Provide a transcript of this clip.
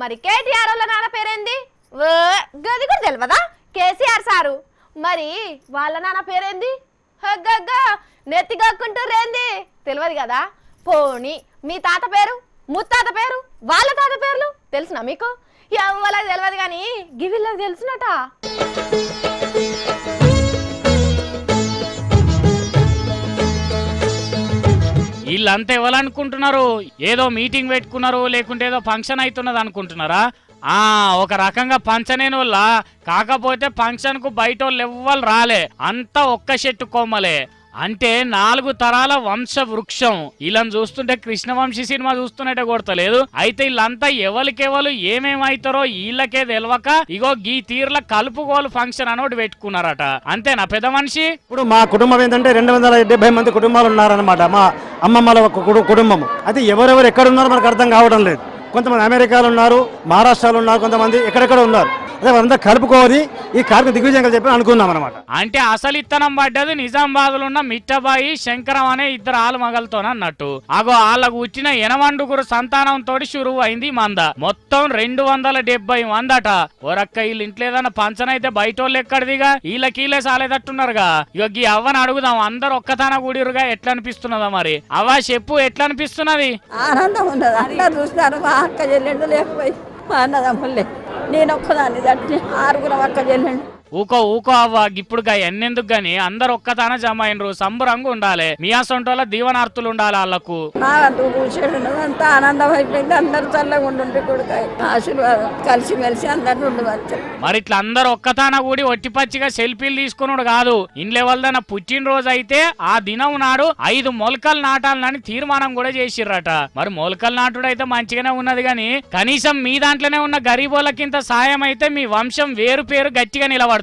మరి కేటీఆర్ వాళ్ళ నాన్న పేరేంది? గది కూడా తెలియదా? కేసీఆర్ సారు. మరి వాళ్ళ నాన్న పేరేంది? హగ్గ నెత్తిగక్కుంటారేంది? తెలియదు కదా. పోనీ మీ తాత పేరు, ముత్తాత పేరు, వాళ్ళ తాత పేర్లు తెలుసునా మీకు? ఎవరికి తెలియదు కానీ గివిళ్ళకి తెలుసునట. వీళ్ళంతా ఎవరనుకుంటున్నారు? ఏదో మీటింగ్ పెట్టుకున్నారు, లేకుంటే ఏదో ఫంక్షన్ అవుతున్నది అనుకుంటున్నారా? ఒక రకంగా పంచనేని వల్ల. కాకపోతే ఫంక్షన్ కు బయట వాళ్ళు ఎవ్వరు రాలే, అంతా ఒక్క చెట్టు కొమ్మలే. అంటే 4 తరాల వంశ వృక్షం. వీళ్ళని చూస్తుంటే కృష్ణవంశీ సినిమా చూస్తున్నట్టే కొడతలేదు. అయితే వీళ్ళంతా ఎవరికెవరు ఏమేమవుతారో వీళ్ళకే తెలియక ఇగో గీ తీర్ల కలుపుకోలు ఫంక్షన్ అని పెట్టుకున్నారట. అంతేనా పెద్ద మనిషి? ఇప్పుడు మా కుటుంబం ఏంటంటే 270 మంది కుటుంబాలు ఉన్నారనమాట. మా అమ్మమ్మల కుటుంబం. అయితే ఎవరెవరు ఎక్కడ ఉన్నారో మనకు అర్థం కావడం లేదు. కొంతమంది అమెరికాలో ఉన్నారు, మహారాష్ట్రలో ఉన్నారు, కొంతమంది ఎక్కడెక్కడ ఉన్నారు. అదే వాళ్ళంతా కలుపుకోని ఈ కార్యక్రమం దిగ్విజయంగా చెప్పి అనుకున్నాం అనమాట. అంటే అసలు ఇత్తనం పడ్డది నిజామాబాద్ లో ఉన్న మిట్టబాయి శంకరం అనే 2 ఆలుమగలతో అన్నట్టు. అగో వాళ్ళకు వచ్చిన 80 సంతానంతో షురువు అయింది మంద. మొత్తం 270 మందట. ఓరక్క వీళ్ళు ఇంట్లో ఏదన్నా పంచన అయితే బయట వాళ్ళు ఎక్కడిదిగా, వీళ్ళకీళ్ళే సాలేదట్టున్నారుగా. ఇక ఈ అవ్వని అడుగుదాం, అందరు ఒక్కతాన కూడిరుగా ఎట్లా అనిపిస్తున్నదా మరి? అవ్వ చెప్పు, ఎట్లా అనిపిస్తున్నది? ఆనందం ఉన్నది. అందరు చూస్తారు. మా అక్క చెల్లెండు లేకపోయి మా అన్నదమ్ములే, నేను ఒక్కదాన్ని దట్టి 6 అక్క చెల్లెండు. ఊకో అవ్వ, ఇప్పుడు ఎన్నెందుకు గాని అందరు ఒక్కతాన జమ అయినరు. సంబరంగా ఉండాలి. మీ అసొంటోళ్ళ దీవనార్తులు ఉండాలి వాళ్ళకు. నాకంటూ కూర్చోడు అంతా ఆనందం అయిపోయింది. అందరు చల్లగా ఉండి కొడుకు ఆశీర్వాదం కలిసి మెలిసి అందరు ఉండవచ్చు. మరి ఇట్లా అందరు ఒక్కతాన కూడి ఒట్టిపచ్చిగా సెల్ఫీలు తీసుకున్నాడు కాదు. ఇండ్లెవల్దన్న పుట్టినరోజు అయితే ఆ దినం నాడు 5 మొలకలు నాటాలని తీర్మానం కూడా చేసిర్రట. మరి మొలకలు నాటుడు అయితే మంచిగానే ఉన్నది గాని కనీసం మీ దాంట్లోనే ఉన్న గరీబోళ్ళకింత సాయం అయితే మీ వంశం వేరు పేరు గట్టిగా నిలబడుతుంది.